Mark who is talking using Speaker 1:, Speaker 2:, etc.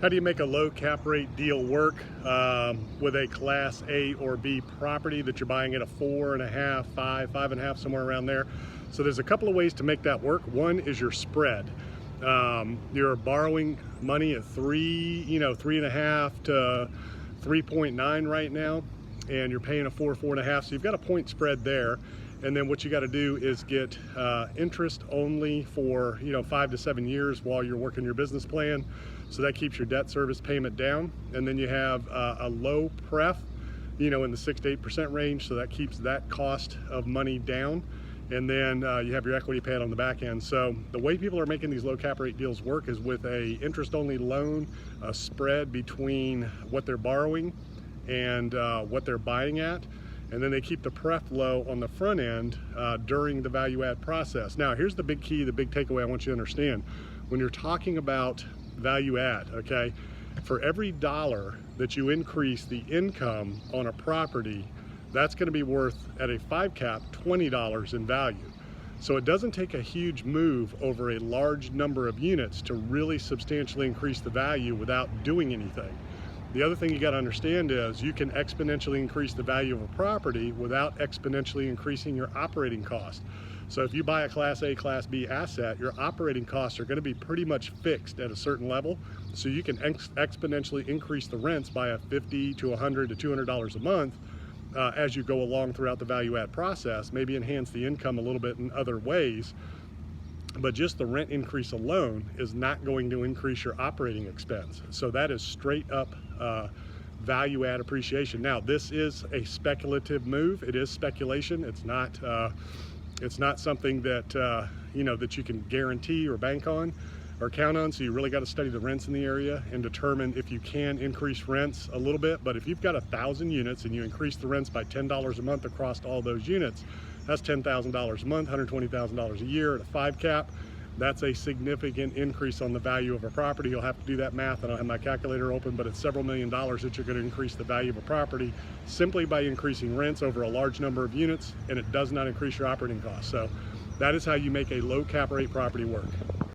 Speaker 1: How do you make a low cap rate deal work with a class A or B property that you're buying at a 4.5, 5, 5.5, somewhere around there? So there's a couple of ways to make that work. One is your spread. You're borrowing money at 3.5 to 3.9 right now, and you're paying a 4, 4.5. So you've got a point spread there. And then what you got to do is get interest only for 5 to 7 years while you're working your business plan. So that keeps your debt service payment down. And then you have a low pref, in the 6 to 8% range. So that keeps that cost of money down. And then you have your equity pad on the back end. So the way people are making these low cap rate deals work is with a interest only loan, a spread between what they're borrowing and what they're buying at. And then they keep the pref low on the front end during the value add process. Now, here's the big key, the big takeaway I want you to understand. When you're talking about value add, okay, for every dollar that you increase the income on a property, that's going to be worth, at a 5 cap, $20 in value. So it doesn't take a huge move over a large number of units to really substantially increase the value without doing anything. The other thing you got to understand is you can exponentially increase the value of a property without exponentially increasing your operating cost. So if you buy a Class A, Class B asset, your operating costs are going to be pretty much fixed at a certain level. So you can exponentially increase the rents by a $50 to $100 to $200 a month as you go along throughout the value add process, maybe enhance the income a little bit in other ways. But just the rent increase alone is not going to increase your operating expense. So that is straight up value add appreciation. Now, this is a speculative move. It is speculation. It's not something that that you can guarantee or bank on or count on. So you really got to study the rents in the area and determine if you can increase rents a little bit. But if you've got 1,000 units and you increase the rents by $10 a month across all those units, that's $10,000 a month, $120,000 a year at a 5 cap. That's a significant increase on the value of a property. You'll have to do that math. I don't have my calculator open, but it's several $1 million that you're going to increase the value of a property simply by increasing rents over a large number of units, and it does not increase your operating costs. So that is how you make a low cap rate property work.